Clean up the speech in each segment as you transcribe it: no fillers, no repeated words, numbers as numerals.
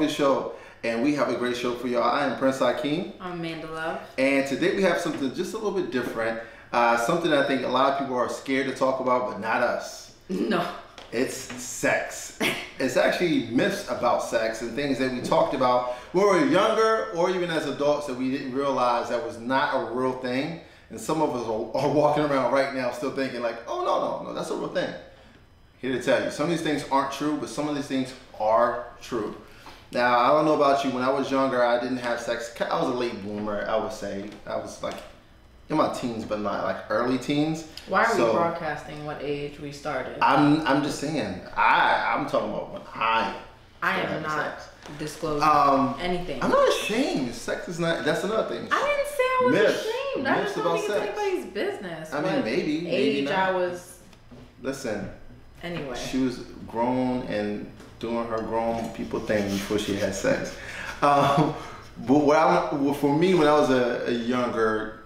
Talkers Show, and we have a great show for y'all. I am Prince Hakeem. I'm Amanda Love. And today we have something just a little bit different. Something I think a lot of people are scared to talk about, but not us. No. It's sex. It's actually myths about sex and things that we talked about when we were younger or even as adults that we didn't realize that was not a real thing. And some of us are walking around right now still thinking like, oh, no, that's a real thing. Here to tell you, some of these things aren't true, but some of these things are true. Now, I don't know about you. When I was younger, I didn't have sex. I was a late bloomer, I would say. I was like in my teens, but not like early teens. Why are we broadcasting what age we started? I'm just saying. I'm talking about when I am not disclosing anything. I'm not ashamed. Sex is not. That's another thing. I didn't say I was ashamed. I just don't think it's sex. anybody's business. I mean, maybe age not. I was. Listen. Anyway. She was grown and doing her grown people thing before she had sex. But for me, when I was a younger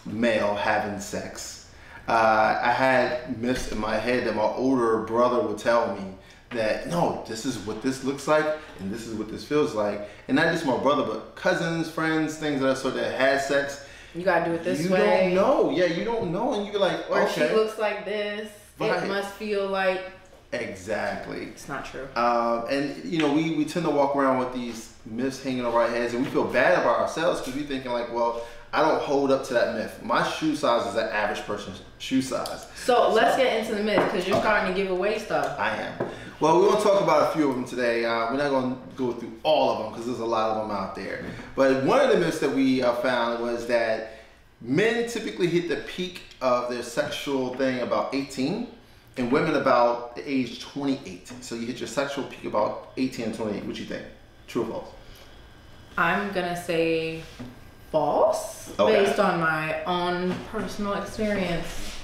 male having sex, I had myths in my head that my older brother would tell me that, no, this is what this looks like and this is what this feels like. And not just my brother, but cousins, friends, things of that sort that had sex. You gotta do it this way. You don't know. Yeah, you don't know. And you're like, or okay. She looks like this. Right. It must feel like. Exactly. It's not true. And you know, we tend to walk around with these myths hanging over our heads, and we feel bad about ourselves because we're thinking like, well, I don't hold up to that myth. My shoe size is an average person's shoe size. So let's get into the myth because you're starting to give away stuff. I am. Well, we're gonna talk about a few of them today. We're not gonna go through all of them because there's a lot of them out there. But one of the myths that we found was that men typically hit the peak of their sexual thing about 18. And women about the age 28. So you hit your sexual peak about 18 and 28. What you think? True or false? I'm gonna say false, based on my own personal experience.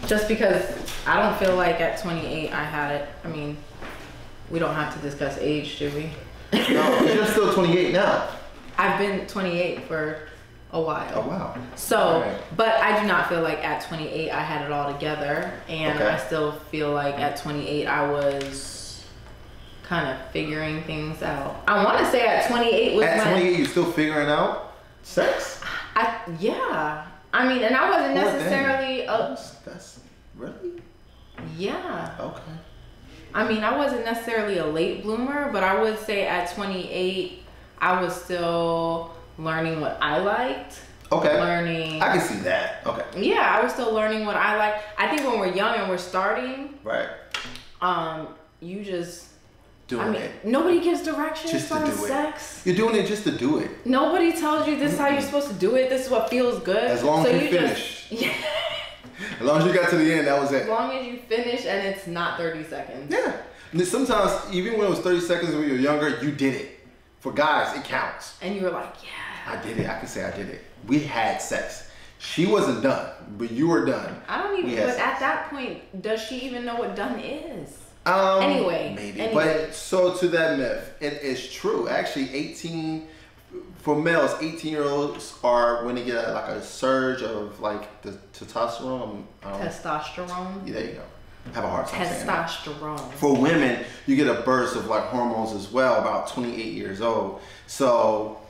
Just because I don't feel like at 28 I had it. I mean, we don't have to discuss age, do we? No, you're still 28 now. I've been 28 for a while. Oh wow. So, right. But I do not feel like at 28 I had it all together, and I still feel like at 28 I was kind of figuring things out. I want to say at 28 was at 28 you're still figuring out sex? Yeah. I mean, and I wasn't necessarily that's really? Yeah. Okay. I mean, I wasn't necessarily a late bloomer, but I would say at 28 I was still learning what I liked. Okay. Learning. I can see that. Okay. Yeah, I was still learning what I like. I think when we're young and we're starting, right. You just doing it. Nobody gives directions just on to do sex. You're doing it just to do it. Nobody tells you this is how you're supposed to do it. This is what feels good. As long as you finish. Yeah. As long as you got to the end, that was it. As long as you finish and it's not 30 seconds. Yeah. And sometimes, even when it was 30 seconds when you were younger, you did it. For guys, it counts. And you were like, yeah. I did it. I can say I did it. We had sex. She wasn't done, but you were done. I don't even. But at that point, does she even know what done is? Anyway. Maybe. But so to that myth, it is true. Actually, 18 for males, 18-year-olds are when they get a surge of like the testosterone. Testosterone. Yeah, there you go. I have a hard time saying that. Testosterone. For women, you get a burst of like hormones as well, about 28 years old. So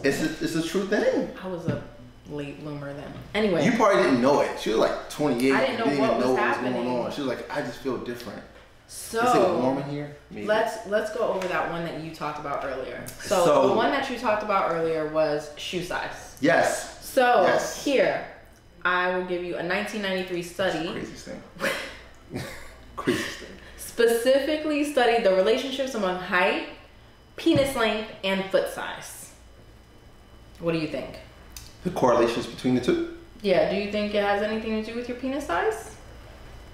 it's a true thing. I was a late bloomer then. Anyway. You probably didn't know it. She was like 28. I didn't know what was happening. Going on. She was like, I just feel different. So is it warm in here? Maybe. Let's go over that one that you talked about earlier. So the one that you talked about earlier was shoe size. Yes. So here, I will give you a 1993 study. Craziest thing. Craziest thing. Specifically studied the relationships among height, penis length, and foot size. What do you think? The correlations between the two? Yeah, do you think it has anything to do with your penis size?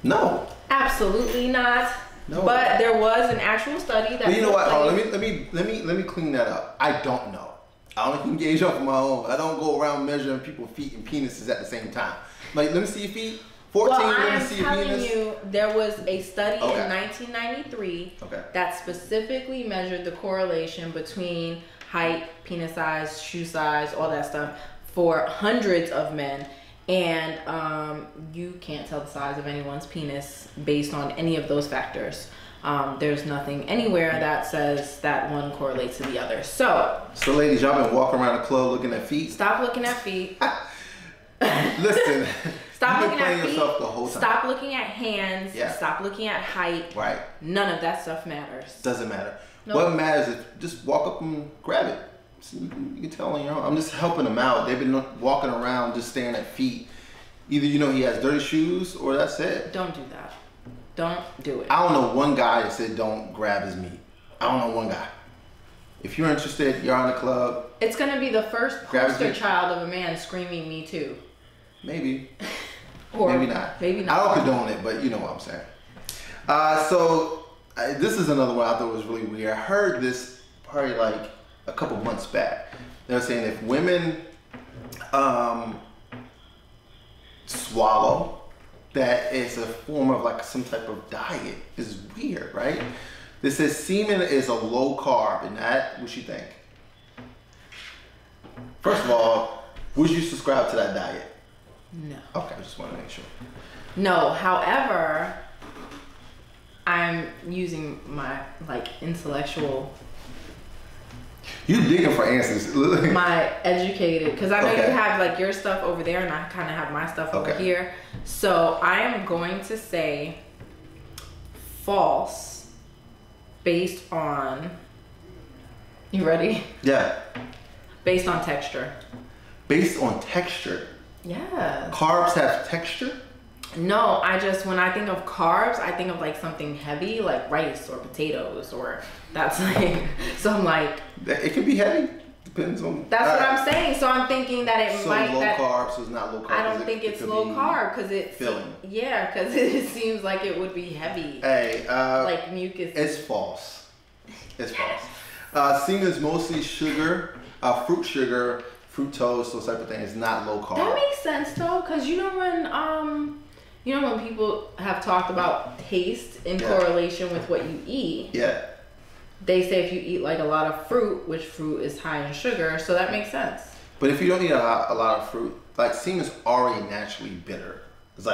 No. Absolutely not. No. But there was an actual study that. Well, you know what? Let me clean that up. I don't know. I only can gauge off my own. I don't go around measuring people's feet and penises at the same time. Like, let me see your feet. 14, let me see your penis. I'm telling you, there was a study in 1993 that specifically measured the correlation between height, penis size, shoe size, all that stuff for hundreds of men. And you can't tell the size of anyone's penis based on any of those factors. There's nothing anywhere that says that one correlates to the other. So ladies, y'all been walking around the club looking at feet? Stop looking at feet. Listen, stop you've looking been playing at feet. yourself the whole time. Stop looking at hands. Yeah. Stop looking at height. Right. None of that stuff matters. Doesn't matter. Nope. What matters is just walk up and grab it. So you can tell on your own. I'm just helping them out. They've been walking around just staring at feet. Either you know he has dirty shoes or that's it. Don't do that. Don't do it. I don't know one guy that said don't grab his meat. I don't know one guy. If you're interested, you're on the club. It's gonna be the first Grab his poster meat. child of a man screaming "Me too." Maybe. Or maybe not. Maybe not. I don't condone it, but you know what I'm saying. This is another one I thought was really weird. I heard this probably like a couple months back. They were saying if women swallow, that it's a form of like some type of diet. It's weird, right? This says semen is a low carb, and that, what you think? First of all, would you subscribe to that diet? No. Okay, I just want to make sure. No. However, I'm using my intellectual, You digging for answers. my educated, because I know Okay. you have your stuff over there, and I kind of have my stuff over Okay. here. So I am going to say false, based on. You ready? Yeah. Based on texture. Based on texture. Yeah. Carbs have texture? No, when I think of carbs, I think of something heavy, like rice or potatoes, or that's so I'm like. It can be heavy. Depends on. That's what I'm saying. So I'm thinking that it so might. low that, carb, so it's not low carb. I don't think it's low carb because it's filling. Yeah, because it seems like it would be heavy. Hey, like mucus. It's false. It's false. Semen is mostly sugar, fruit sugar, fructose, those type of things. Not low carb. That makes sense though, because when people have talked about taste in correlation with what you eat. Yeah. They say if you eat a lot of fruit, which fruit is high in sugar, so that makes sense. But if you don't eat a lot of fruit, semen's already naturally bitter. It's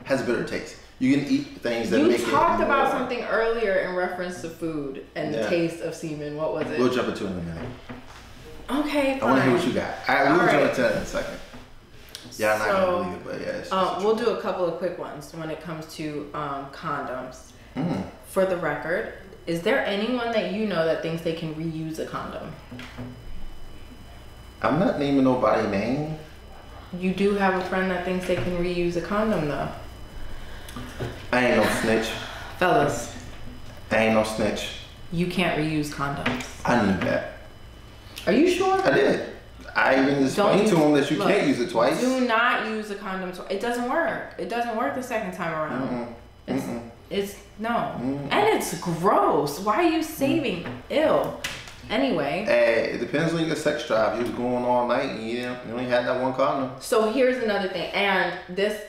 has a bitter taste. You can eat things that make it. You talked about something earlier in reference to food and the taste of semen. What was it? We'll jump into it in a minute. Okay, fine. I want to hear what you got. We'll jump into that in a second. Yeah, I'm not gonna believe it, but yeah. It's just we'll do a couple of quick ones when it comes to condoms. Mm. For the record, is there anyone that you know that thinks they can reuse a condom? I'm not naming nobody's name. You do have a friend that thinks they can reuse a condom, though. I ain't no snitch. Fellas, I ain't no snitch. you can't reuse condoms. I knew that. Are you sure? I did. I even explained to him that you can't use it twice. Do not use a condom twice. It doesn't work. It doesn't work the second time around. It's no. And it's gross. Why are you saving? Ew. Anyway. Hey, it depends on your sex drive. You was going all night and you only had that one condom. So here's another thing. And this,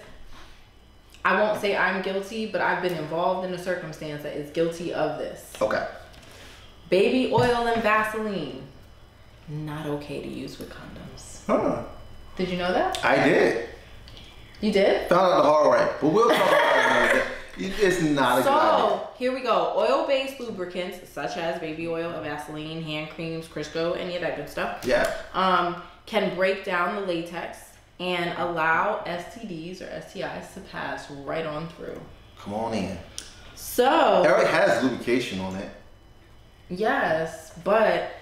I won't say I'm guilty, but I've been involved in a circumstance that is guilty of this. Okay. Baby oil and Vaseline. Not okay to use with condoms. Huh. Did you know that? I did. You did? Found out the hard way. But we'll talk about it. It's not a good idea. So, here we go. Oil-based lubricants, such as baby oil, Vaseline, hand creams, Crisco, any of that good stuff. Yeah. Can break down the latex and allow STDs or STIs to pass right on through. Come on in. So. It already has lubrication on it. Yes, but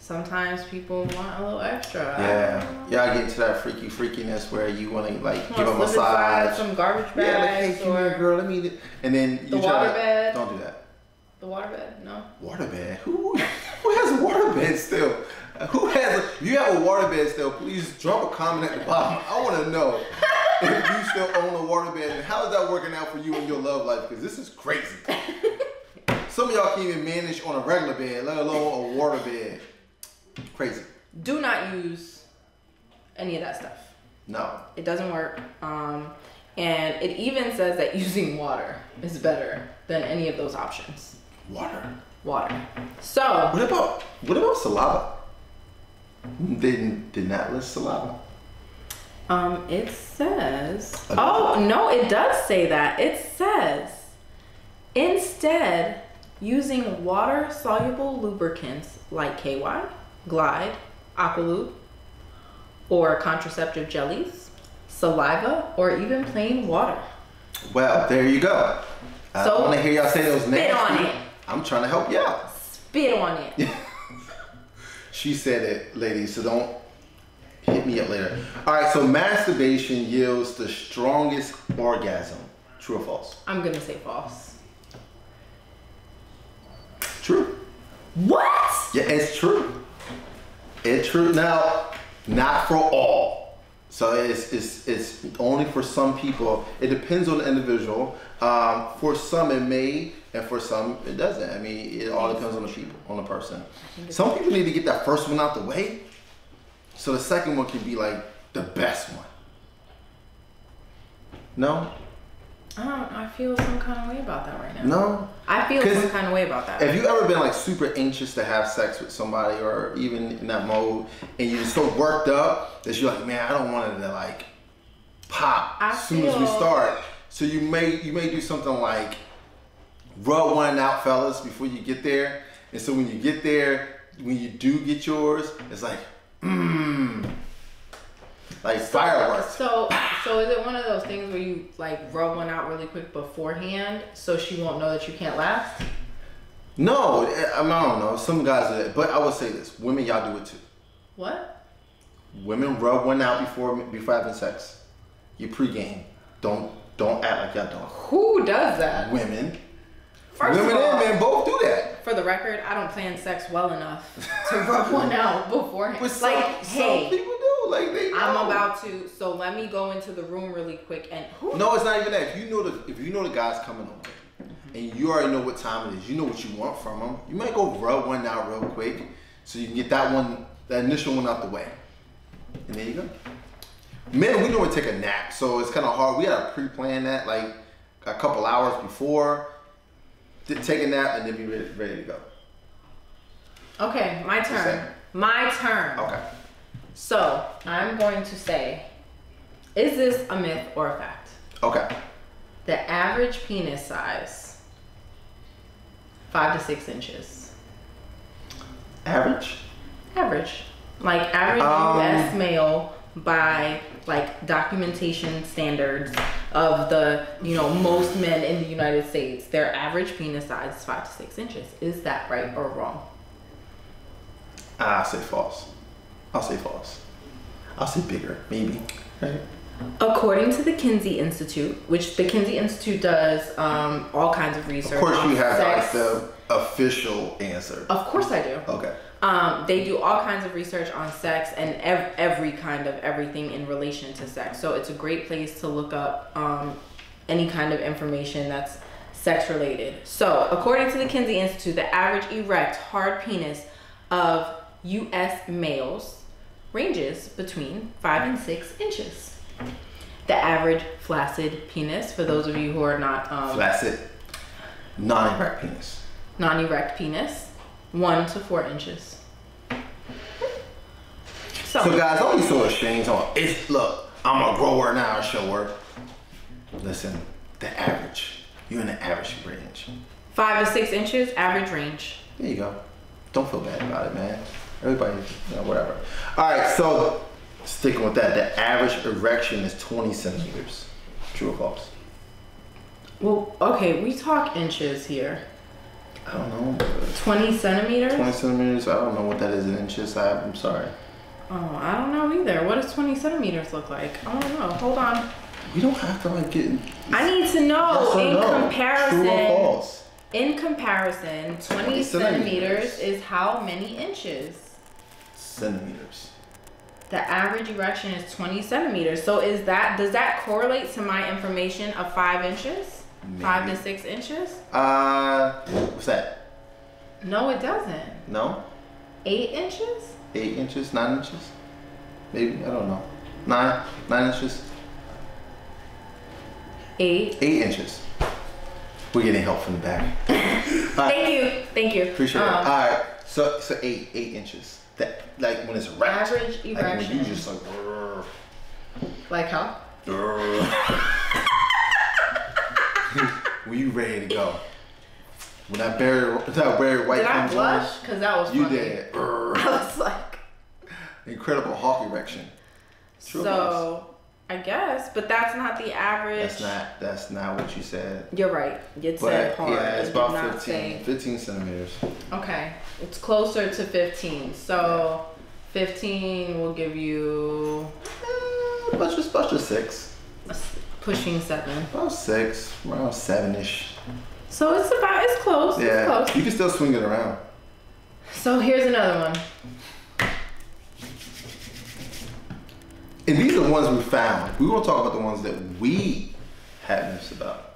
sometimes people want a little extra. Yeah. Y'all get into that freakiness where you want to give a massage. Some garbage bags. Yeah, hey, come here, girl, let me. And then you the try water bed. Don't do that. The water bed? No. Water bed? Who has a water bed still? If you have a water bed still, please drop a comment at the bottom. I want to know if you still own a water bed and how is that working out for you in your love life? Because this is crazy. Some of y'all can't even manage on a regular bed, let alone a water bed. Crazy. Do not use any of that stuff. No. It doesn't work. And it even says that using water is better than any of those options. Water. So. What about saliva? Did not list saliva. It says. Oh no, it does say that. It says Instead, using water-soluble lubricants like KY, Glide, Aqualube, or contraceptive jellies, saliva, or even plain water. Well, there you go. I don't want to hear y'all say those names. Spit on it. I'm trying to help you out. Spit on it. She said it, ladies, so don't hit me up later. All right, so masturbation yields the strongest orgasm. True or false? I'm gonna say false. True. What? Yeah, it's true. It's true. Now, not for all. So it's only for some people. It depends on the individual. For some it may, and for some it doesn't. I mean, it all depends on the people, on the person. Some people need to get that first one out the way, so the second one can be like the best one. No? I feel some kind of way about that right now. No? I feel some kind of way about that. Have you ever been like super anxious to have sex with somebody, or even in that mode, and you're so worked up that you're like, man, I don't want it to like pop as soon as we start. So you may do something like rub one out, fellas, before you get there. And so when you get there, when you do get yours, it's like, like fireworks. So is it one of those things where you like rub one out really quick beforehand so she won't know that you can't last? No, I don't know. Some guys do that, but I would say this: women, y'all do it too. What? Women rub one out before having sex. You pregame. Don't act like y'all don't. Who does that? Women. First women of all, and men both do that. For the record, I don't plan sex well enough to rub one out beforehand. But some people do. Like they know. I'm about to, so let me go into the room really quick and No, it's not even that. If you know the guy's coming over and you already know what time it is, you know what you want from him, you might go rub one out real quick so you can get that initial one out the way. And there you go. Men, we normally take a nap, so it's kind of hard. We gotta pre-plan that like a couple hours before, take a nap, and then be ready to go. Okay, my turn. My turn. Okay. So I'm going to say, is this a myth or a fact? Okay. The average penis size, 5 to 6 inches. Average? Average. Like average US male by like documentation standards of the, most men in the United States, their average penis size is 5 to 6 inches. Is that right or wrong? I'll say false. I'll say bigger, maybe. Right? According to the Kinsey Institute, which the Kinsey Institute does all kinds of research. Of course you have sex. like the official answer. Of course I do. Okay. They do all kinds of research on sex and every kind of everything in relation to sex. So it's a great place to look up any kind of information that's sex related. So according to the Kinsey Institute, the average erect hard penis of US males ranges between 5 and 6 inches. The average flaccid penis, for those of you who are not flaccid, non-erect penis. Non-erect penis, 1 to 4 inches. So guys, don't be so ashamed. Look, I'm a grower now, shower. Listen, the average. You're in the average range. 5 to 6 inches, average range. There you go. Don't feel bad about it, man. Everybody, whatever. All right, so sticking with that, the average erection is 20 centimeters. True or false? Well, okay, we talk inches here. I don't know. 20 centimeters? 20 centimeters? I don't know what that is in inches. I'm sorry. Oh, I don't know either. What does 20 centimeters look like? I don't know. Hold on. We don't have to like get... I need to know comparison. True or false? In comparison, 20 centimeters is how many inches? Centimeters. The average erection is 20 centimeters. So does that correlate to my information of 5 inches? Maybe. 5 to 6 inches? What's that? No, it doesn't. No? 8 inches? 8 inches? 9 inches? Maybe, I don't know. 9 inches? 8 inches. We're getting help from the back. Thank you. Appreciate it. All right, so 8 inches. That like when it's erect. Average erection. Like when you just like. Like how? When you ready to go. When that Barry White did I comes blush? on, Because that was you funny. did. I was like, Incredible Hulk erection. True or false? so I guess, but that's not the average. That's not what you said. You're right. It But said hard. yeah, it's It did about not 15 centimeters. Okay, it's closer to 15. So 15 will give you About just 6. pushing 7. About 6, around 7-ish. So it's close. Yeah, It's close. you can still swing it around. So here's another one. And these are the ones we found. We won't talk about the ones that we had myths about.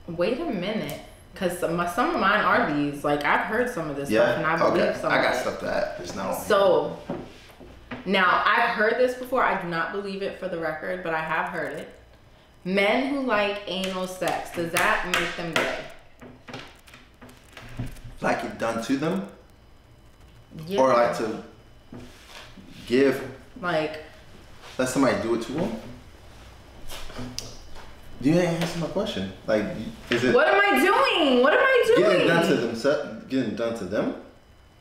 Wait a minute, because some of mine are these. Like I've heard some of this Yeah, stuff, and I believe okay. some. I got of it. stuff that is not on So now I've heard this before. I do not believe it for the record, but I have heard it. Men who like anal sex, does that make them gay? like it done to them, Yeah. or like to give, Like, let somebody do it to them. You ain't answer my question. Like, is it what am I doing? What am I doing? getting done to them? Getting done to them?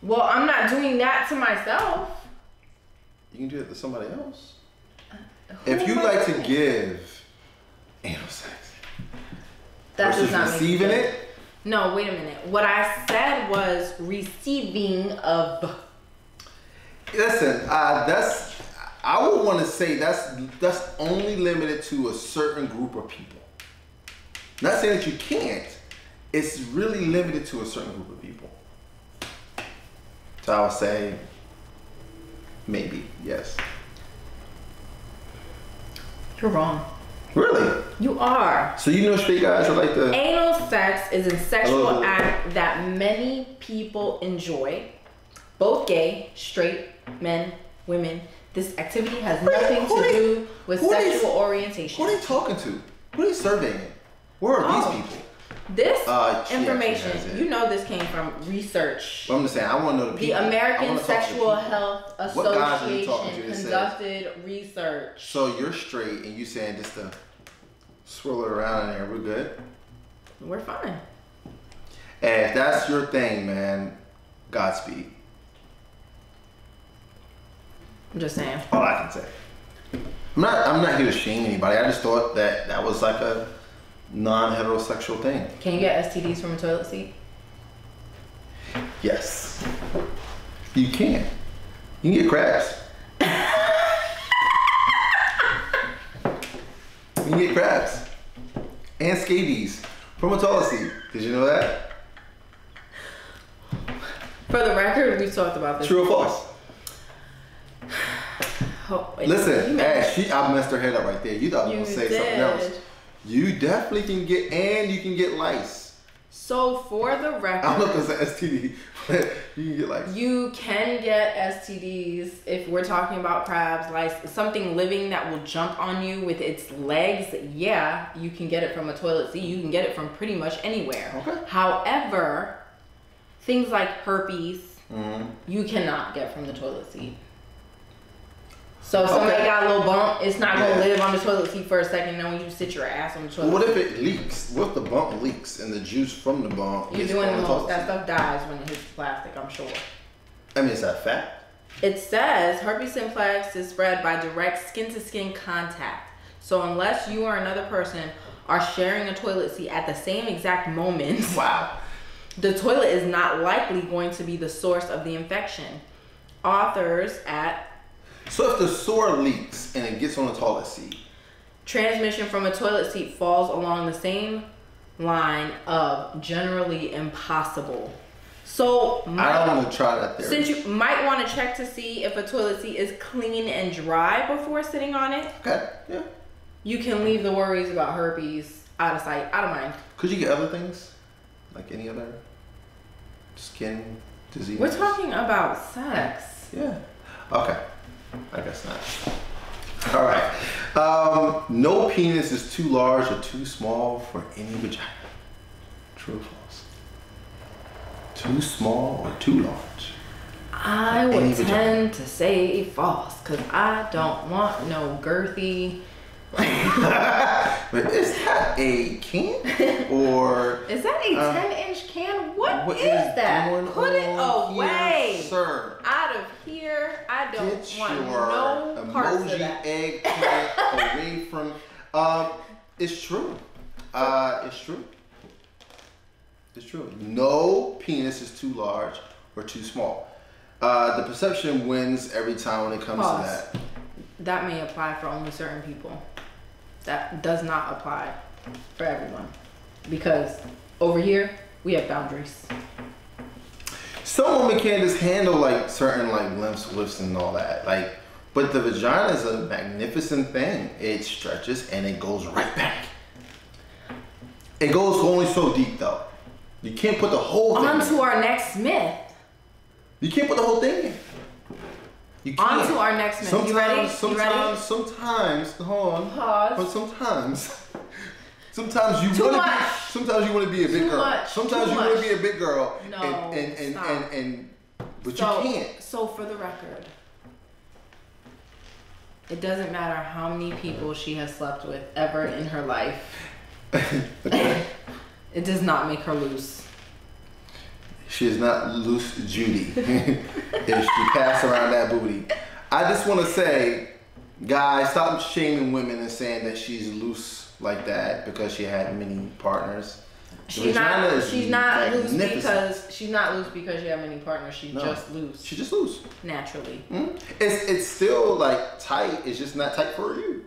Well, I'm not doing that to myself. You can do it to somebody else. Who If you am I like to doing? give anal sex That versus does not make receiving sense. it, No, wait a minute. What I said was receiving of. listen, I would want to say that's only limited to a certain group of people. Not saying that you can't. It's really limited to a certain group of people. So I would say maybe, yes. You're wrong. Really? You are. So you know straight guys are like the Anal sex is a sexual Oh. act that many people enjoy, both gay, straight, men, women. This activity has nothing who to they- do with who they- sexual who orientation. are they talking to? Who are they surveying? Where are Oh. these people? This she actually has information, it. you know, this came from research. But I'm just saying, I want to know the The people. I American wanna talk to the Sexual people. Health What guys are you talking Association to that says- conducted research. So you're straight and you saying just to swirl it around in there, we're good? We're fine. And if that's your thing, man, Godspeed. I'm just saying. All I can say. I'm not here to shame anybody. I just thought that was like a non-heterosexual thing. Can you get STDs from a toilet seat? Yes. You can. You can get crabs. You can get crabs. And scabies from a toilet seat. Did you know that? For the record, we talked about this. True or false? Oh, wait, Listen, you meant- I messed her head up right there. You thought I was You gonna say something else. did. You definitely can get, and you can get lice. So for the record, I don't know if it's an STD, but you can get lice. you can get STDs if we're talking about crabs, lice, something living that will jump on you with its legs. Yeah, you can get it from a toilet seat. You can get it from pretty much anywhere. Okay. However, things like herpes, Mm-hmm. you cannot get from the toilet seat. So if somebody Okay. got a little bump, it's not gonna Yeah. live on the toilet seat for a second. Then when you sit your ass on the toilet, Well, what if it leaks? What if the bump leaks and the juice from the bump you're is doing on the the most. toilet That seat? stuff dies when it hits plastic. I'm sure. I mean, is that fact? It says herpes simplex is spread by direct skin-to-skin contact. So unless you or another person are sharing a toilet seat at the same exact moment, Wow. the toilet is not likely going to be the source of the infection. Authors at So if the sewer leaks and it gets on the toilet seat, Transmission from a toilet seat falls along the same line of generally impossible. So I don't want to try that theory. since you might want to check to see if a toilet seat is clean and dry before sitting on it, Okay, yeah. you can leave the worries about herpes out of sight, out of mind. Could you get other things? Like any other skin disease? We're talking about sex. Yeah. Okay. I guess not. All right. No penis is too large or too small for any vagina. True or false? Too small or too large? I Any would vagina. tend to say false because I don't want no girthy. But is that a can or Is that a 10-inch can? What What is that? Put it away. Here, sir. Out of here. I don't want your no parts of emoji that. eggplant away from. It's true. It's true. It's true. No penis is too large or too small. The perception wins every time when it comes to that. That may apply for only certain people. That does not apply for everyone. Because over here, we have boundaries. Some women can't just handle like certain like lifts, lifts and all that. Like, but the vagina is a magnificent thing. It stretches and it goes right back. It goes only so deep though. You can't put the whole thing On in. to our next myth. You can't put the whole thing in. You can't. On to our next myth. You ready? Sometimes, hold on. Pause. But sometimes you want to be a big girl. Sometimes you want to be a big girl. No, but you can't. So for the record, it doesn't matter how many people she has slept with ever in her life. Okay. It does not make her loose. She is not loose Judy. If she passed around that booty. I just want to say, guys, stop shaming women and saying that she's loose like that because she had many partners. She's not loose because she had many partners. She's just loose. She's just loose. Naturally. Mm-hmm. It's still like tight. It's just not tight for you.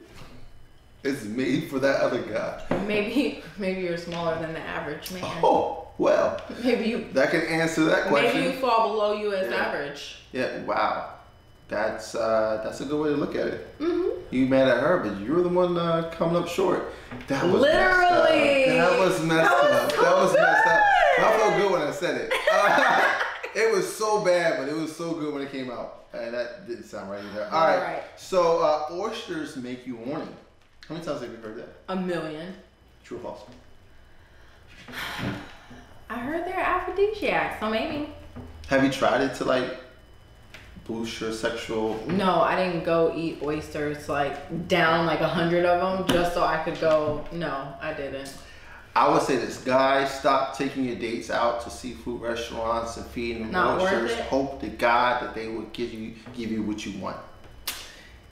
It's made for that other guy. Maybe you're smaller than the average man. Oh, well. That can answer that question. Maybe you fall below U.S. average. Yeah, wow. That's a good way to look at it. Mm-hmm. You mad at her, but you're the one coming up short. That was literally. That was messed up. So that was messed up. I felt good when I said it. It was so bad, but it was so good when it came out. And that didn't sound right either. All right. So oysters make you horny. How many times have you heard that? 1 million. True or false? I heard they're aphrodisiacs, so maybe. Have you tried it to like boost your sexual? No, I didn't go eat oysters like down like 100 of them just so I could go. No, I didn't. I would say this, guys, stop taking your dates out to seafood restaurants and feeding them Not oysters. worth it. Hope to God that they will give you what you want. It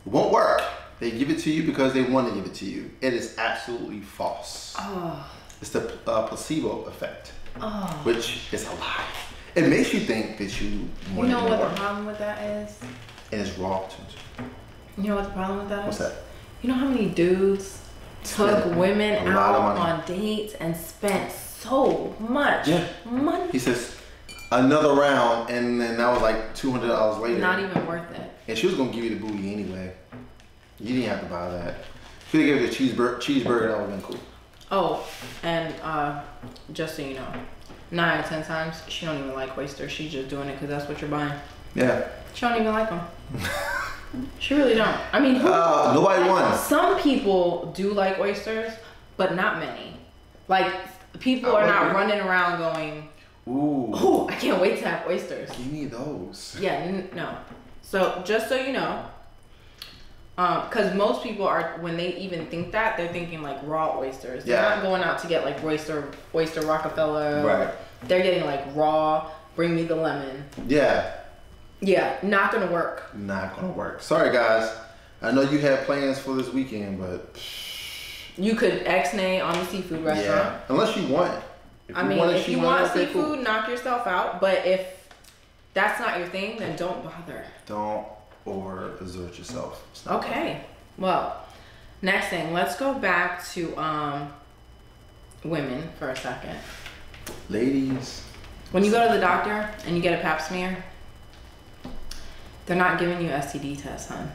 won't work. They give it to you because they want to give it to you. It is absolutely false. Oh. It's the placebo effect, Oh. which is a lie. It makes you think that you want You know more. what the problem with that is? And it's raw too. You know what the problem with that is? What's that? You know how many dudes took women a lot of out money on dates and spent so much money? He says, another round, and then that was like $200 later. Not even worth it. And she was gonna give you the booty anyway. You didn't have to buy that. If you gave her the cheeseburger, that would've been cool. Oh, and just so you know, 9 out of 10 times she don't even like oysters. She's just doing it because that's what you're buying. Yeah. She don't even like them. She really don't. I mean, nobody won. Some people do like oysters, but not many. Like people are not running around going, "Ooh, I can't wait to have oysters." Give me those. Yeah, no. So just so you know, because most people are, when they even think that, they're thinking like raw oysters. They're not going out to get like oyster Rockefeller. Right. They're getting like raw. Bring me the lemon. Yeah. Yeah, not gonna work. Not gonna work. Sorry guys. I know you had plans for this weekend, but you could ex-nay on the seafood restaurant. Yeah. Unless you want it. If you want seafood, knock yourself out. But if that's not your thing, then don't bother. Don't overexert yourself. Okay. Well, next thing, let's go back to women for a second. Ladies. When you go to the doctor and you get a pap smear, they're not giving you STD tests, hon.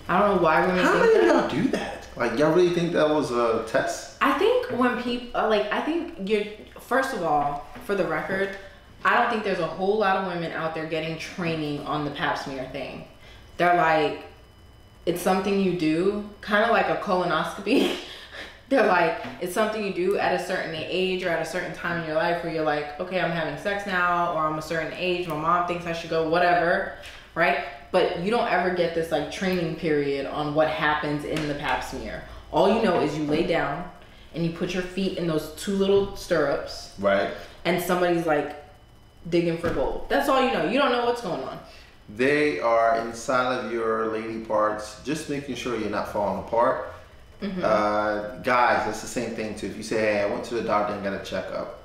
I don't know why women think that. How did y'all do that? Like, y'all really think that was a test? I think when people, I think you're, first of all, for the record, I don't think there's a whole lot of women out there getting training on the pap smear thing. They're like, it's something you do, kind of like a colonoscopy. They're like, it's something you do at a certain age or at a certain time in your life where you're like, okay, I'm having sex now, or I'm a certain age, my mom thinks I should go, whatever, right? But you don't ever get this like training period on what happens in the pap smear. All you know is you lay down and you put your feet in those 2 little stirrups. Right. and somebody's like digging for gold. That's all you know. You don't know what's going on. They are inside of your lady parts, just making sure you're not falling apart. Guys, it's the same thing too. If you say, hey, I went to the doctor and got a checkup,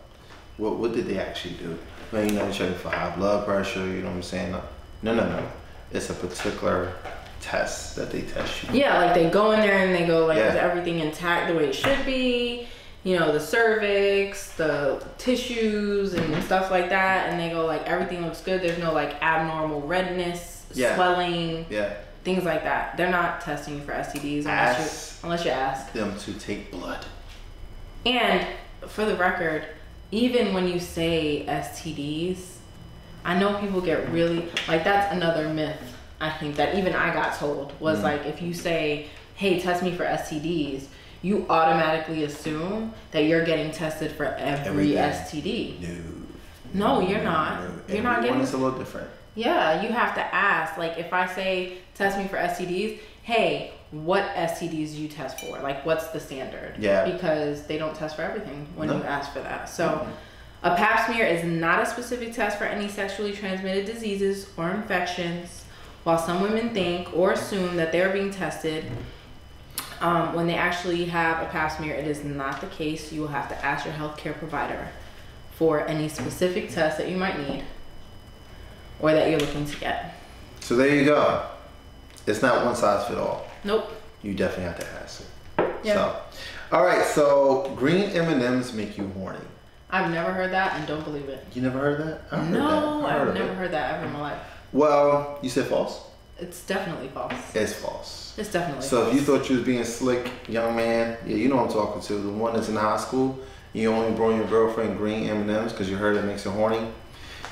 what did they actually do? Well, you know, they're checking for high blood pressure, you know what I'm saying? No. It's a particular test that they test you. Yeah, like they go in there and they go like, is everything intact the way it should be? You know, the cervix, the tissues and stuff like that. And they go like, everything looks good. There's no like abnormal redness, swelling, things like that. They're not testing you for STDs unless you ask them to take blood. And for the record, even when you say STDs, I know people get really, like that's another myth, I think, that even I got told was like, if you say, hey, test me for STDs, you automatically assume that you're getting tested for every STD. No, you're not. You're not getting. It's a little different. Yeah, you have to ask. Like if I say, test me for STDs, hey, what STDs do you test for? Like what's the standard? Yeah. Because they don't test for everything when you ask for that. So a pap smear is not a specific test for any sexually transmitted diseases or infections. While some women think or assume that they're being tested, when they actually have a pap smear, it is not the case. You will have to ask your healthcare provider for any specific test that you might need or that you're looking to get. So there you go. It's not one size fit all. Nope. You definitely have to ask it. Yeah. So, all right. So green M&Ms make you horny. I've never heard that and don't believe it. You never heard that? I've never heard that ever in my life. Well, you said false? It's definitely false. It's false. It's definitely so false. If you thought you was being slick, young man, yeah, you know what I'm talking to. The one that's in high school, you only brought your girlfriend green M&Ms because you heard it makes her horny.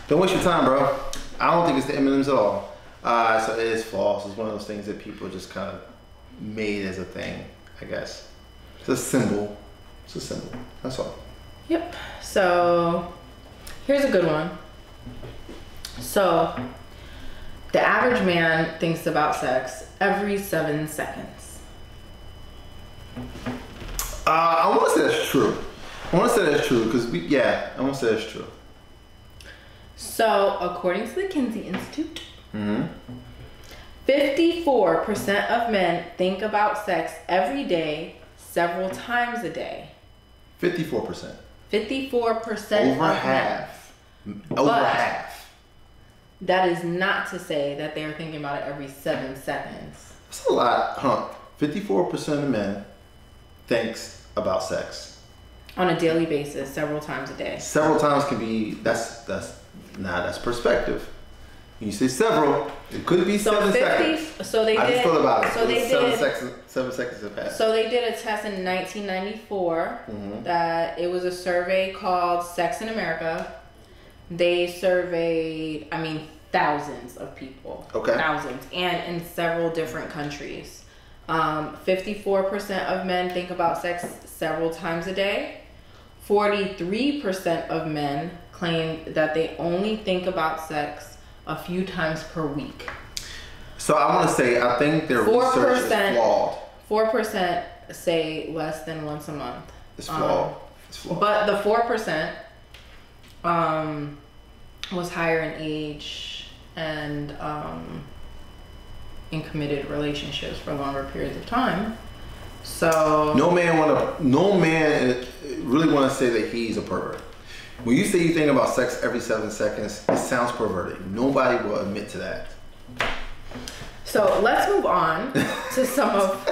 Don't waste your time, bro. I don't think it's the M&Ms at all. So it is false. It's one of those things that people just kind of made as a thing, I guess. It's a symbol. It's a symbol. That's all. Yep. So here's a good one. So the average man thinks about sex every 7 seconds. I want to say that's true. I want to say that's true because I want to say that's true. So according to the Kinsey Institute, 54% of men think about sex every day, several times a day. 54%. 54% Over half. Over half. That is not to say that they're thinking about it every 7 seconds. That's a lot, huh? 54% of men thinks about sex. On a daily basis, several times a day. Several times can be, that's perspective. When you say several, it could be 7 seconds. So they I did. just thought about it. So they did. 7 seconds have passed. So they did a test in 1994 that it was a survey called Sex in America. They surveyed, thousands of people. Okay. Thousands, and in several different countries. 54% of men think about sex several times a day. 43% of men claim that they only think about sex a few times per week. So I want to say, I think their research is flawed. 4% say less than once a month. It's flawed. It's flawed. But the 4% was higher in age and in committed relationships for longer periods of time. So no man really want to say that he's a pervert. When you say you think about sex every 7 seconds, it sounds perverted. Nobody will admit to that. So let's move on to some of.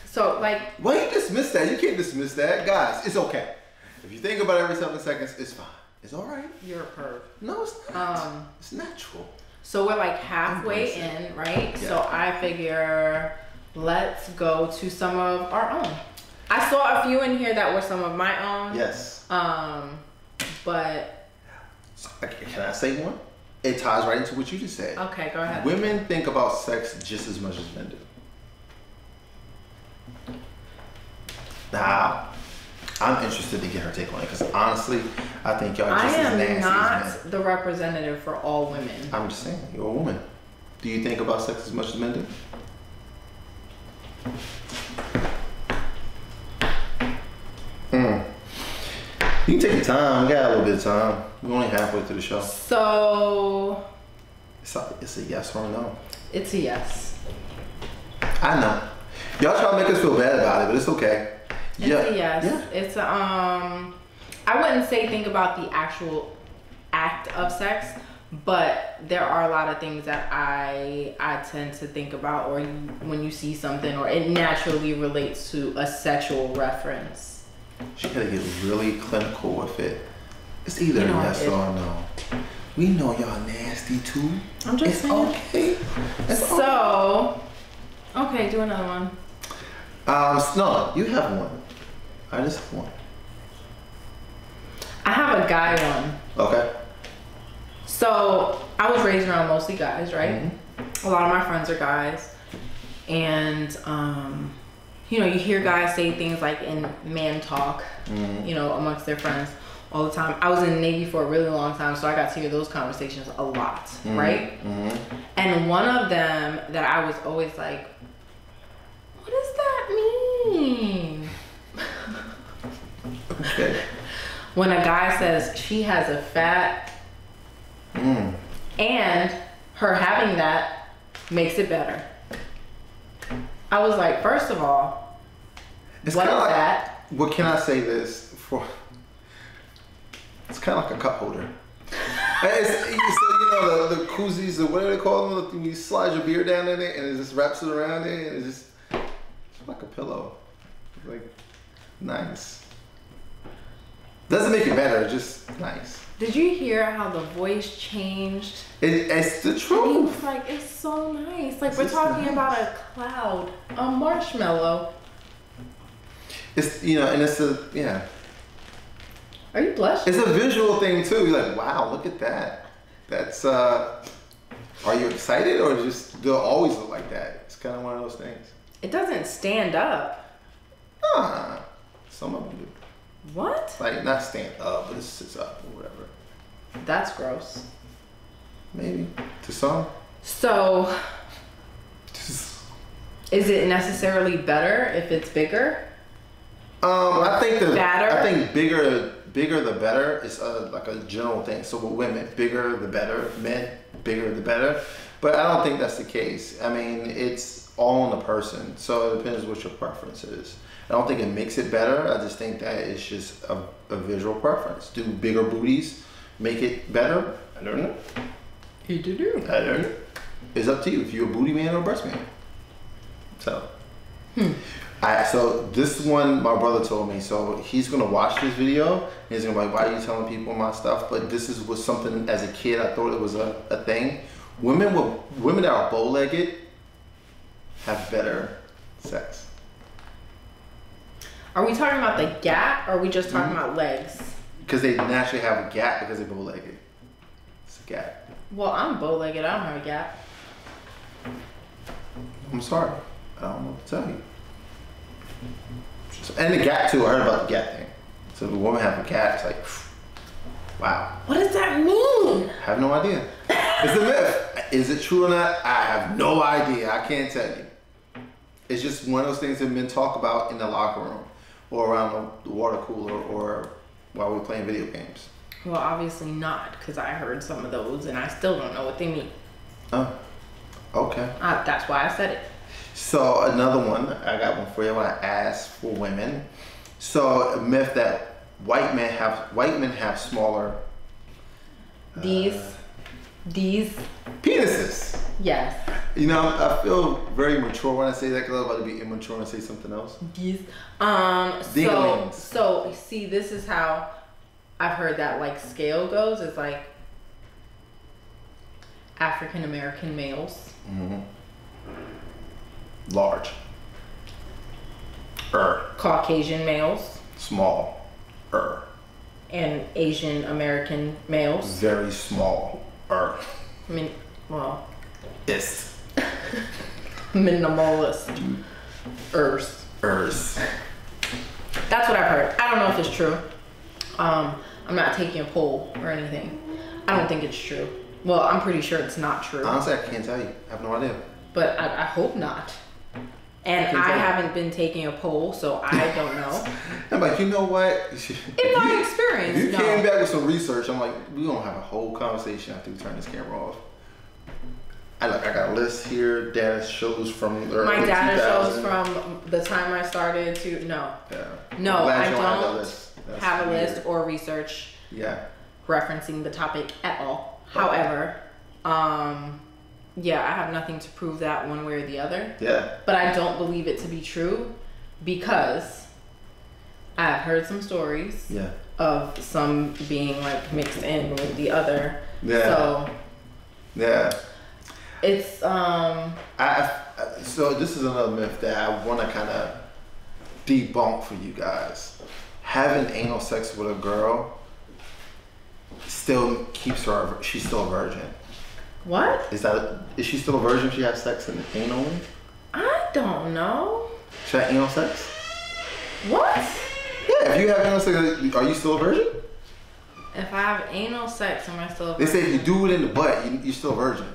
So like. Why you dismiss that? You can't dismiss that, guys. It's okay. If you think about it every 7 seconds, it's fine. It's all right. You're a perv. No, it's not. It's natural. So we're like halfway in, right? Yeah. So I figure let's go to some of our own. I saw a few in here that were some of my own. Yes. But can I say one? It ties right into what you just said. Okay, go ahead. Women think about sex just as much as men do. Now, I'm interested to get her take on it because honestly, I think y'all just as nasty as men. I am not the representative for all women. I'm just saying, you're a woman. Do you think about sex as much as men do? You can take your time. We got a little bit of time. We're only halfway through the show. So it's a yes or a no. It's a yes. I know. Y'all try to make us feel bad about it, but it's okay. It's a yes. Yeah. It's a, I wouldn't say think about the actual act of sex, but there are a lot of things that I tend to think about, or when you see something, or it naturally relates to a sexual reference. She gotta get really clinical with it. It's either yes or no. We know y'all nasty too. I'm just saying. Okay. It's so, okay, do another one. No, you have one. I just have one. I have a guy one. Okay. So I was raised around mostly guys, right? Mm-hmm. A lot of my friends are guys, and you know, you hear guys say things like in man talk, you know, amongst their friends all the time. I was in the Navy for a really long time, so I got to hear those conversations a lot, right? And one of them that I was always like, what does that mean? Okay. When a guy says she has a fat, and her having that makes it better. I was like, first of all, what is that? What can I say this for? It's kind of like a cup holder. So you know the koozies, or whatever they call them, you slide your beer down in it and it just wraps it around it, and it's like a pillow. Like, nice. Doesn't make it better, just nice. Did you hear how the voice changed? It's the truth. Like, it's so nice. Like, we're talking about a cloud, a marshmallow. It's, you know, and it's a, yeah. Are you blushing? It's a visual thing too. You're like, wow, look at that. That's, are you excited, or just, they'll always look like that? It's kind of one of those things. It doesn't stand up. Some of them do. What? Like, not stand up, but it sits up or whatever. That's gross. Maybe. To some. So, is it necessarily better if it's bigger? I think fatter? I think bigger the better is like a general thing. So with women, bigger the better. Men, bigger the better. But I don't think that's the case. I mean, it's all on the person. So it depends what your preference is. I don't think it makes it better. I just think that it's just a visual preference. Do bigger booties make it better? I don't know. You do. I don't know. It's up to you if you're a booty man or a breast man. So. So this one my brother told me. So he's gonna watch this video. And he's gonna be like, why are you telling people my stuff? But this was something as a kid I thought it was a thing. Women that are bow-legged have better sex. Are we talking about the gap, or are we just talking about legs? Because they naturally have a gap because they're bow-legged. It's a gap. Well, I'm bow-legged. I don't have a gap. I'm sorry. I don't know what to tell you. So, and the gap too. I heard about the gap thing. So if a woman have a gap, it's like, wow. What does that mean? I have no idea. It's a myth. Is it true or not? I have no idea. I can't tell you. It's just one of those things that men talk about in the locker room, or around the water cooler, or while we're playing video games. Well, obviously not, because I heard some of those and I still don't know what they mean. Oh, okay. That's why I said it. So another one, I got one for you. I want to ask for women. So a myth that white men have smaller. These penises. Yes. You know, I feel very mature when I say that, because I'm about to be immature and say something else. These. Dinglings. So see, this is how I've heard that like scale goes. It's like African American males. Large. Caucasian males. Small. And Asian American males. Very small. I mean, well. Ist. Minimalist. That's what I've heard. I don't know if it's true. I'm not taking a poll or anything. I don't think it's true. Well, I'm pretty sure it's not true. Honestly, I can't tell you. I have no idea. But I hope not. And I haven't been taking a poll, so I don't know. I'm like, you know what? In my experience, you came back with some research. I'm like, we're going to have a whole conversation after we turn this camera off. I got a list here. Data shows from the early 2000s. My data shows from the time I started to, no. Yeah. No, I don't don't have a list or research referencing the topic at all. Okay. However, yeah, I have nothing to prove that one way or the other. Yeah. But I don't believe it to be true because I've heard some stories of some being like mixed in with the other. Yeah. So yeah. It's so this is another myth that I want to kind of debunk for you guys. Having anal sex with a girl still keeps her, she's still a virgin. What? Is she still a virgin if she has sex in anally? I don't know. She had anal sex? What? Yeah, if you have anal sex, are you still a virgin? If I have anal sex, am I still a virgin? They say if you do it in the butt, you're still a virgin.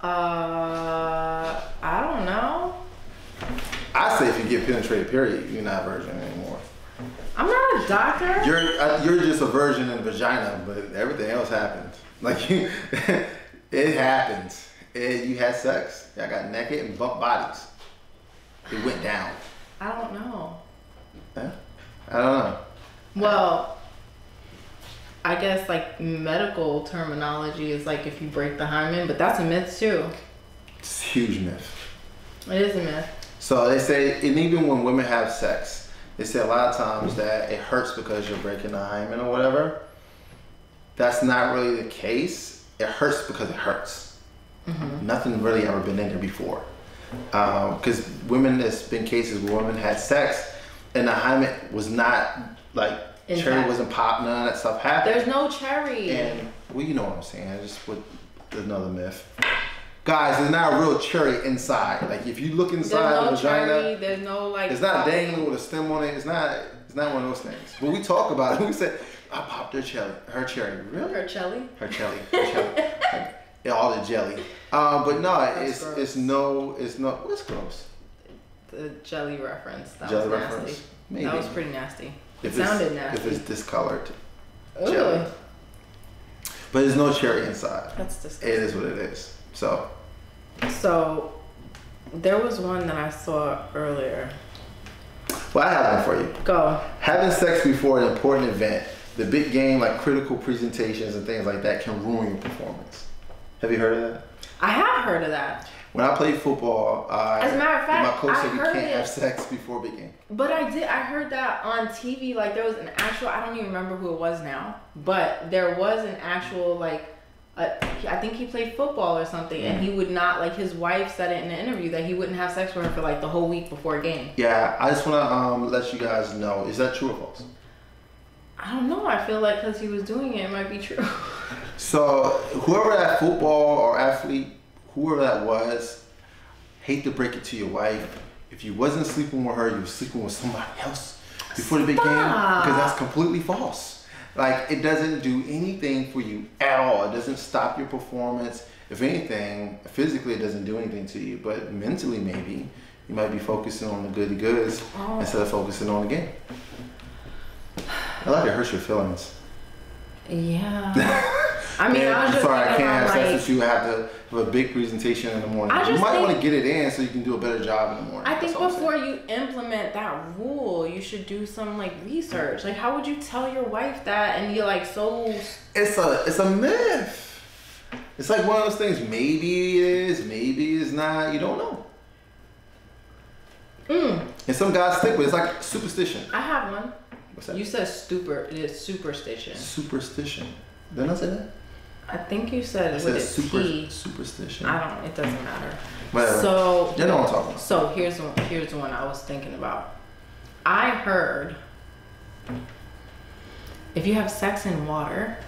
I don't know. I say if you get penetrated, period, you're not a virgin anymore. I'm not a doctor. You're just a virgin in the vagina, but everything else happens. Like it happens. You had sex. Y'all got naked and bumped bodies. It went down. I don't know. Yeah? I don't know. Well, I guess like medical terminology is like if you break the hymen, but that's a myth too. It's a huge myth. It is a myth. So they say, and even when women have sex, they say a lot of times that it hurts because you're breaking the hymen or whatever. That's not really the case. It hurts because it hurts. Mm-hmm. Nothing really ever been in there before. Because there's been cases where women had sex and the hymen was not like, cherry wasn't popped, none of that stuff happened. There's no cherry. And, well, you know what I'm saying. I just put another myth. Guys, there's not a real cherry inside. Like, if you look inside the vagina, cherry, there's no, like... It's not dangling with a stem on it. It's not one of those things. But we talk about it. We said, I popped her cherry. Really? Her jelly? Her jelly. Yeah, all the jelly. But no, it's no, what's gross? The jelly reference. That jelly was reference? nasty. Maybe. That was pretty nasty. It sounded nasty. If it's discolored Ooh. jelly. But there's no cherry inside. That's disgusting. It is what it is. So there was one that I saw earlier. Well, I have one for you. Go. Having sex before an important event, the big game, like critical presentations and things like that, can ruin your performance. Have you heard of that? I have heard of that. When I played football, as a matter of fact, my coach said you can't have sex before big game. But I heard that on TV. Like there was an actual, I don't even remember who it was now, but there was an actual like, I think he played football or something, and he would not, like his wife said it in an interview that he wouldn't have sex with her for like the whole week before a game. Yeah, I just want to let you guys know, is that true or false? I don't know. I feel like because he was doing it might be true. So whoever that football or athlete, whoever that was, hate to break it to your wife, if you wasn't sleeping with her, you were sleeping with somebody else before the big game, because that's completely false. Like, it doesn't do anything for you at all. It doesn't stop your performance. If anything, physically it doesn't do anything to you, but mentally maybe you might be focusing on the goody goods instead of focusing on the game. I like it hurts your feelings. Yeah. I mean, I was just sorry, I can't have sex with you. I have to have a big presentation in the morning. You might want to get it in so you can do a better job in the morning. I think before you implement that rule, you should do some like research. Like, how would you tell your wife that and you're like so... It's a myth. It's like one of those things. Maybe it is, maybe it's not. You don't know. And some guys stick with it. It's like superstition. I have one. What's that? You said it is superstition. Superstition. Didn't I say that? I think you said it with a T. Superstition. It doesn't matter. Whatever. So you know what I'm talking about. So here's the one I was thinking about. I heard if you have sex in water,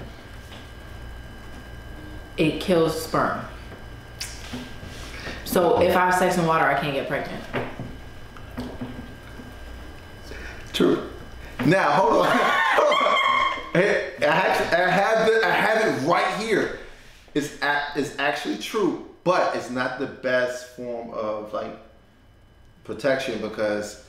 it kills sperm. So if I have sex in water, I can't get pregnant. True. Now hold on. Hey, I have it right here. It's actually true, but it's not the best form of like protection because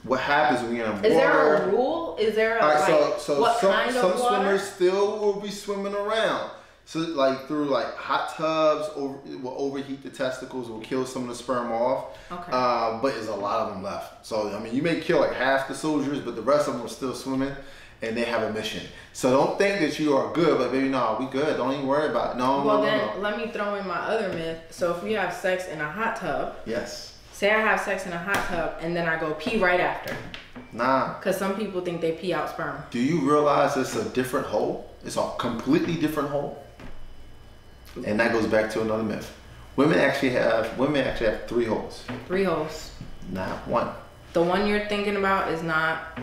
what happens when you're in water. Is there a rule? Is there a, all right, like, so what kind of some water? swimmers still will be swimming around. So like through like hot tubs, it will overheat the testicles, it will kill some of the sperm off. Okay. But there's a lot of them left. So I mean, you may kill like half the soldiers, but the rest of them are still swimming, and they have a mission. So don't think that you are good, but baby, no, we good. Don't even worry about it. No, Well, no, then no. let me throw in my other myth. So if we have sex in a hot tub, Yes. say I have sex in a hot tub and then I go pee right after, Nah. because some people think they pee out sperm. Do you realize it's a different hole? It's a completely different hole. And that goes back to another myth. Women actually have 3 holes, 3 holes. not 1. The one you're thinking about is not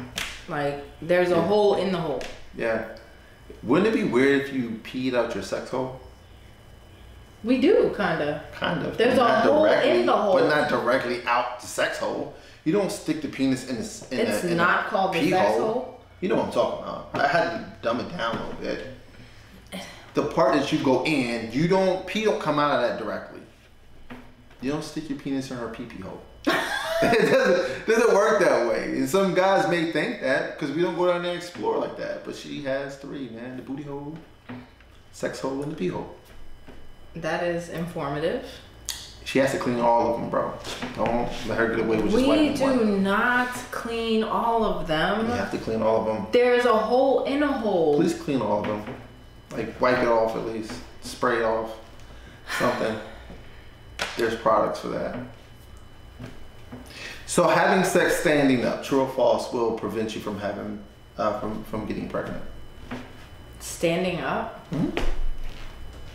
like there's a hole in the hole. Yeah. Wouldn't it be weird if you peed out your sex hole? We do kinda. Kind of. There's but a not hole directly, in the hole. but not directly out the sex hole. You don't stick the penis in It's in not a called the pee sex hole. hole. You know what I'm talking about. I had to dumb it down a little bit. The part that you go in, pee don't come out of that directly. You don't stick your penis in her pee-pee hole. It doesn't work that way. And some guys may think that because we don't go down there and explore like that. But she has 3, man. The booty hole, sex hole, and the pee hole. That is informative. She has to clean all of them, bro. Don't let her get away with just We wiping do one. not clean all of them. You have to clean all of them. There's a hole in a hole. Please clean all of them. Like wipe it off at least. Spray it off. Something. There's products for that. So having sex standing up, true or false, will prevent you from having from getting pregnant. Standing up?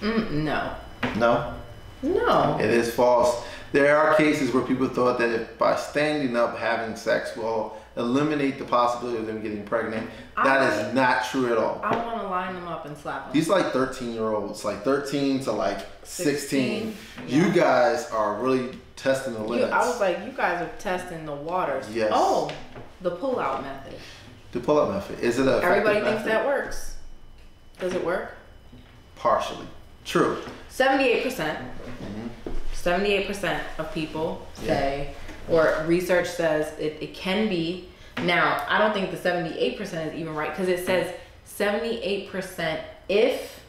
No. No? No. It is false. There are cases where people thought that if by standing up having sex will eliminate the possibility of them getting pregnant. That is not true at all. I want to line them up and slap them. These like 13-year-olds, like 13 to like 16. Yeah. You guys are really testing the limits. I was like, you guys are testing the waters. Yes. Oh, the pull-out method. The pull-up method. Is it a Everybody thinks that works. Does it work? Partially. True. 78%. 78% of people say, or research says it can be. Now, I don't think the 78% is even right because it says 78% if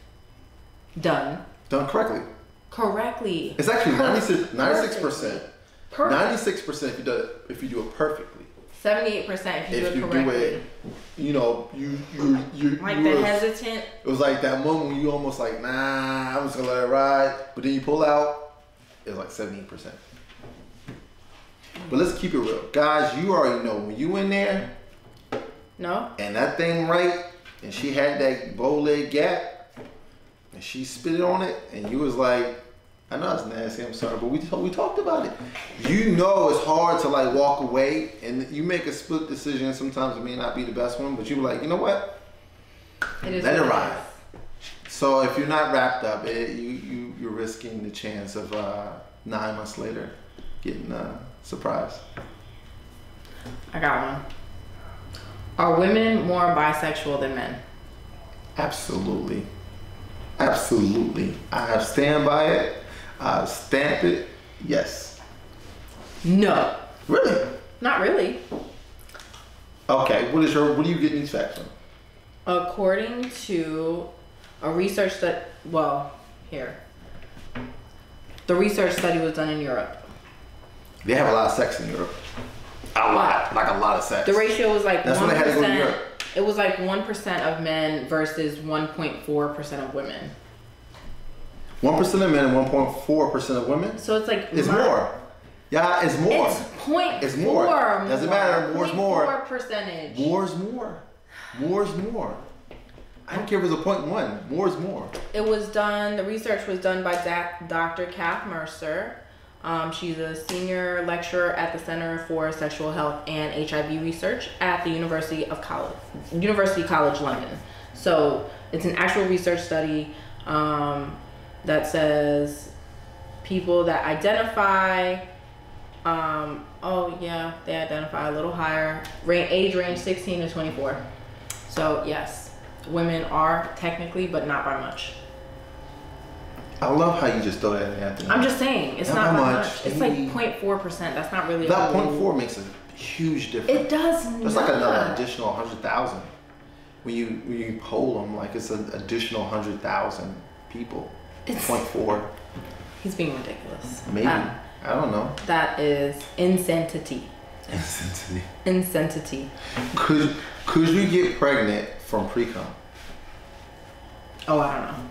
done Correctly. correctly. It's actually 96%. Perfect. 96% if you do it perfectly. 78% if you do it correctly. Do it, you know, you Like you the were- hesitant. It was like that moment when you almost like, nah, I'm just gonna let it ride. But then you pull out, it was like 78%. But let's keep it real. Guys, you already know when you in there No? and that thing right, and she had that bow leg gap, and she spit it on it, and you was like, I know it's nasty, I'm sorry, but we talked about it. You know it's hard to like walk away, and you make a split decision. Sometimes it may not be the best one, but you were like, you know what? It is Let it what ride. So if you're not wrapped up, you're risking the chance of 9 months later getting surprised. I got one. Are women more bisexual than men? Absolutely. Absolutely. I stand by it. I stamp it. Yes. No. Really? Not really. Okay. What do you get these facts from? According to a research that, the research study was done in Europe. They have a lot of sex in Europe. A lot. Like a lot of sex. The ratio was like That's 1%. when they had to go to Europe. It was like 1% of men versus 1.4% of women. 1% of men and 1.4% of women? So it's like It's more. Yeah, it's more. It's 0.4. It's more. Doesn't matter. More's more. 0.4 percentage. More's more. More's more. I don't care if it's a 0.1. More's more. It was done. The research was done by Dr. Kath Mercer. She's a senior lecturer at the Center for Sexual Health and HIV Research at the University College London. So it's an actual research study that says people that identify, they identify a little higher, age range 16 to 24. So yes, women are technically, but not by much. I love how you just throw that in there. I'm just saying, it's not much. It's like 0.4%. That's not really. That 0.4 makes a huge difference. It does. It's like another additional 100,000. When you poll them, like it's an additional 100,000 people. It's 0.4. He's being ridiculous. Maybe. I don't know. That is insanity. Insanity. Could you get pregnant from pre-cum? Oh, I don't know.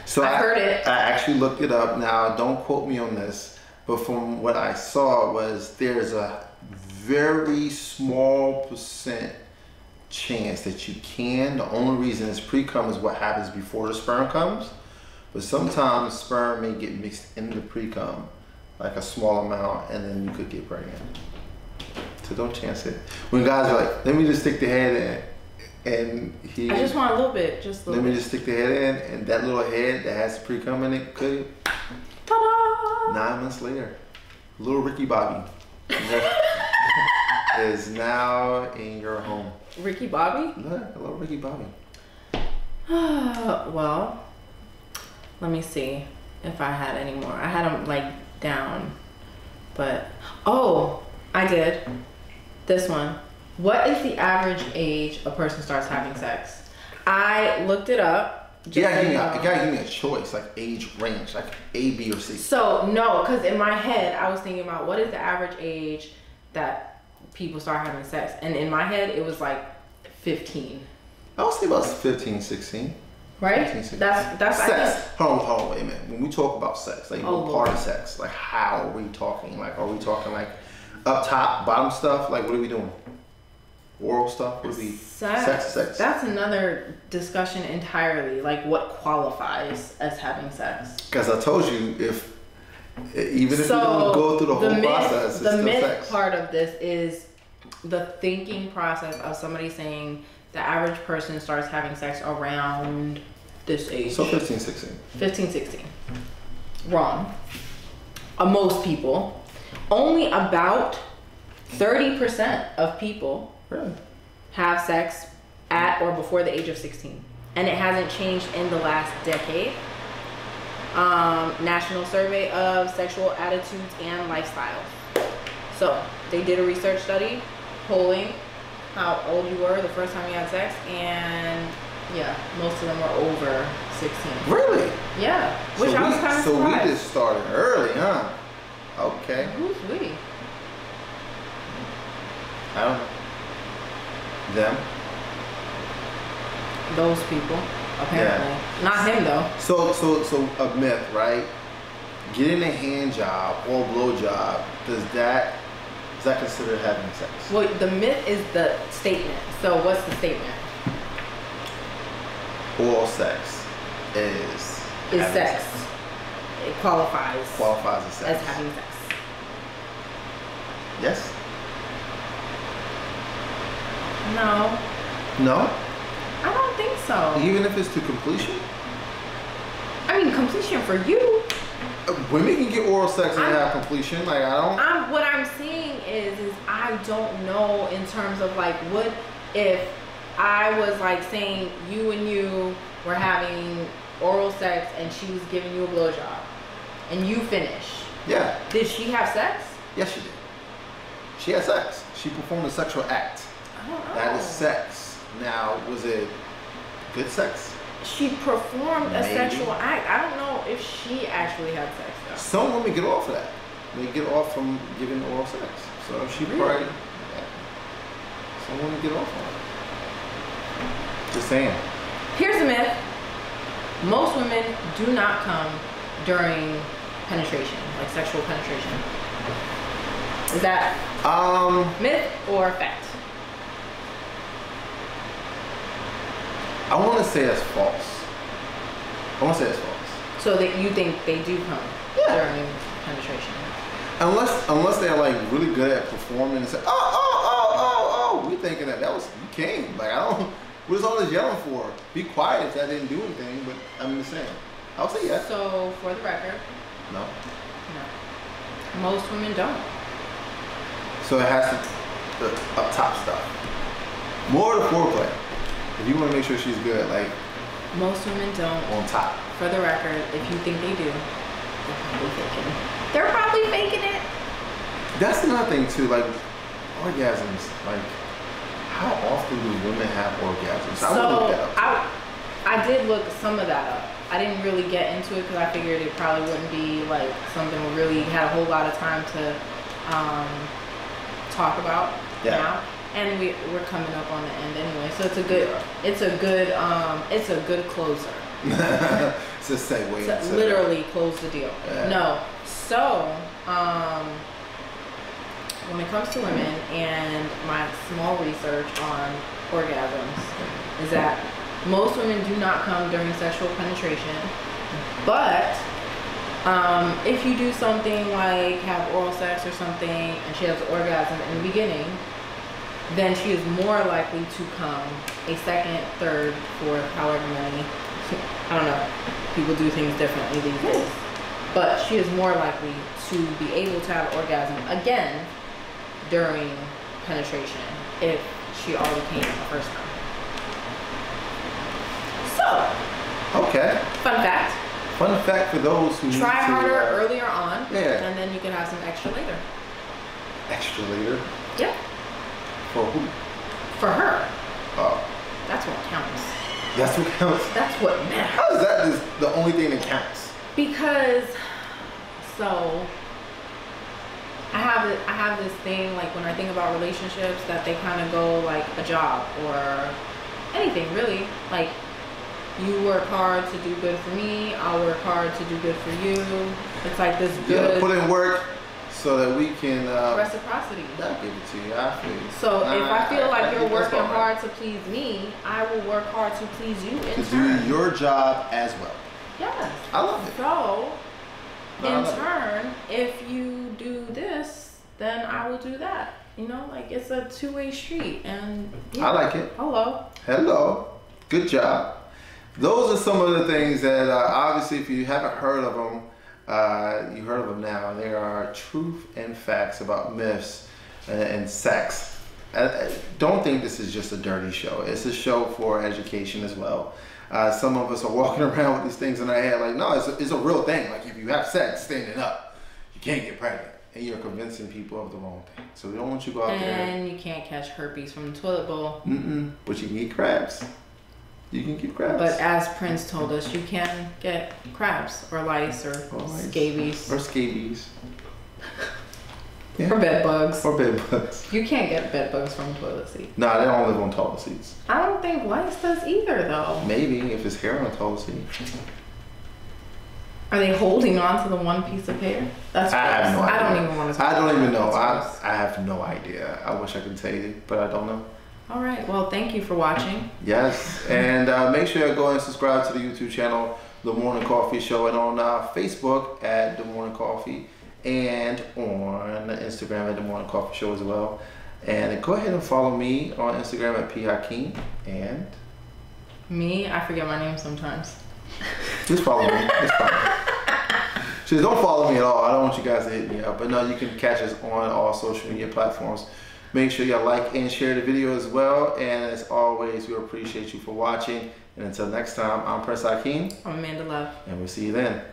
So I heard it. I actually looked it up. Now, don't quote me on this, but from what I saw was there's a very small percent chance that you can. The only reason it's pre-cum is what happens before the sperm comes. But sometimes sperm may get mixed in the pre-cum, like a small amount, and then you could get pregnant. So don't chance it. When guys are like, let me just stick the head in. And I just want a little bit, let me just stick the head in, and that little head that has pre-cum in it could. Ta-da! 9 months later, little Ricky Bobby is now in your home. Ricky Bobby? Yeah, little Ricky Bobby. Well, let me see if I had any more. I had them like down, but I did this one. What is the average age a person starts having sex? I looked it up. You gotta give me a choice, like age range, like A, B, or C. So no, because in my head I was thinking about what is the average age that people start having sex, and in my head it was like 15. I would say about 15, 16. Right? 15, 16. That's sex. Hold on, wait a minute. When we talk about sex, like party sex, like how are we talking? Like, are we talking like up top, bottom stuff? Like, what are we doing? Oral stuff? What are we? Sex. That's another discussion entirely. Like, what qualifies as having sex? Because I told you, even if you don't go through the whole process, it's the still myth sex. part of this is the thinking process of somebody saying the average person starts having sex around this age. So 15, 16. 15, 16. Wrong. Most people. Only about 30% of people have sex at or before the age of 16. And it hasn't changed in the last decade. National Survey of Sexual Attitudes and Lifestyles. So they did a research study polling how old you were the first time you had sex, and yeah, most of them were over 16. Really? Yeah. Which I was kind of surprised. So we just started early, huh? Okay. Who's we? I don't know. Them? Those people, apparently. Yeah. Not him though. So a myth, right? Getting a hand job or blow job, is that considered having sex? Well, the myth is the statement. So what's the statement? Oral sex is sex. It qualifies as sex. As having sex. Yes? No. No? I don't think so. Even if it's to completion? I mean, completion for you. Women can get oral sex and have completion. Like, I don't. What I'm saying is I don't know in terms of like, what if I was like saying you and you were having oral sex and she was giving you a blowjob and you finish. Yeah. Did she have sex? Yes, she did. She had sex. She performed a sexual act. I don't know. That is sex. Now, was it good sex? She performed a sexual act. I don't know if she actually had sex though. Some women get off of that. They get off from giving oral sex. So she probably, some women get off on it. Just saying. Here's the myth. Most women do not come during penetration, like sexual penetration. Is that myth or fact? I want to say that's false. So that you think they do come during penetration? Unless they're like really good at performing and say, oh, we thinking that was, you came. Like, I don't, what is all this yelling for? Be quiet if that didn't do anything, but I'm just saying. I'll say yes. So, for the record. No. Most women don't. So it has to, the up top stuff. More of the foreplay. If you want to make sure she's good, like. Most women don't. On top. for the record, if you think they do, they're probably faking it. They're probably faking it. That's another thing too, like orgasms. Like, how often do women have orgasms? I did look some of that up. I didn't really get into it because I figured it probably wouldn't be like something we really had a whole lot of time to talk about now. And we're coming up on the end anyway, so it's a good closer. It's a segue. To literally close the deal. Yeah. No, so when it comes to women and my small research on orgasms is that most women do not come during sexual penetration, but if you do something like have oral sex or something and she has an orgasm in the beginning, then she is more likely to come a second, third, fourth, however many. I don't know. People do things differently these days. But she is more likely to be able to have an orgasm again during penetration if she already came the first time. So. Okay. Fun fact. Fun fact for those who try harder earlier on. Yeah. And then you can have some extra later. Extra later? Yeah. For who? For her. Oh. That's what counts. That's what counts? That's what matters. How is that the only thing that counts? Because, so, I have this thing, like when I think about relationships, that they kind of go like a job or anything really. Like, you work hard to do good for me, I'll work hard to do good for you. It's like this good. Yeah, put in work so that we can reciprocity. I'll give it to you. I feel you. So if I feel like you're working hard to please me, I will work hard to please you in turn. To do your job as well. Yes. I love it. So in turn, if you do this, then I will do that. You know, like it's a two-way street, and yeah. I like it. Hello. Good job. Those are some of the things that obviously, if you haven't heard of them, you heard of them now. There are truth and facts about myths and sex. I don't think this is just a dirty show. It's a show for education as well. Some of us are walking around with these things in our head like, no, it's a real thing. Like if you have sex standing up, you can't get pregnant. And you're convincing people of the wrong thing. So we don't want you to go out there. And you can't catch herpes from the toilet bowl. But you can eat crabs. You can get crabs. But as Prince told us, you can get crabs or lice or scabies. Or scabies. Yeah. Or bed bugs. Or bed bugs. You can't get bed bugs from a toilet seat. Nah, they don't live on toilet seats. I don't think lice does either, though. Maybe if it's hair on a toilet seat. Are they holding on to the one piece of hair? That's gross. I have no idea. I don't even want to. I don't even know. I have no idea. I wish I could tell you, but I don't know. All right. Well, thank you for watching. Yes, and make sure you go and subscribe to the YouTube channel, The Morning Coffee Show, and on Facebook at The Morning Coffee, and on Instagram at The Morning Coffee Show as well. And go ahead and follow me on Instagram at P Hakeem. And me, I forget my name sometimes. Just follow me. It's fine. Just don't follow me at all. I don't want you guys to hit me up. But no, you can catch us on all social media platforms. Make sure you like and share the video as well. And as always, we appreciate you for watching. And until next time, I'm Prince Hakeem. I'm Amanda Love. And we'll see you then.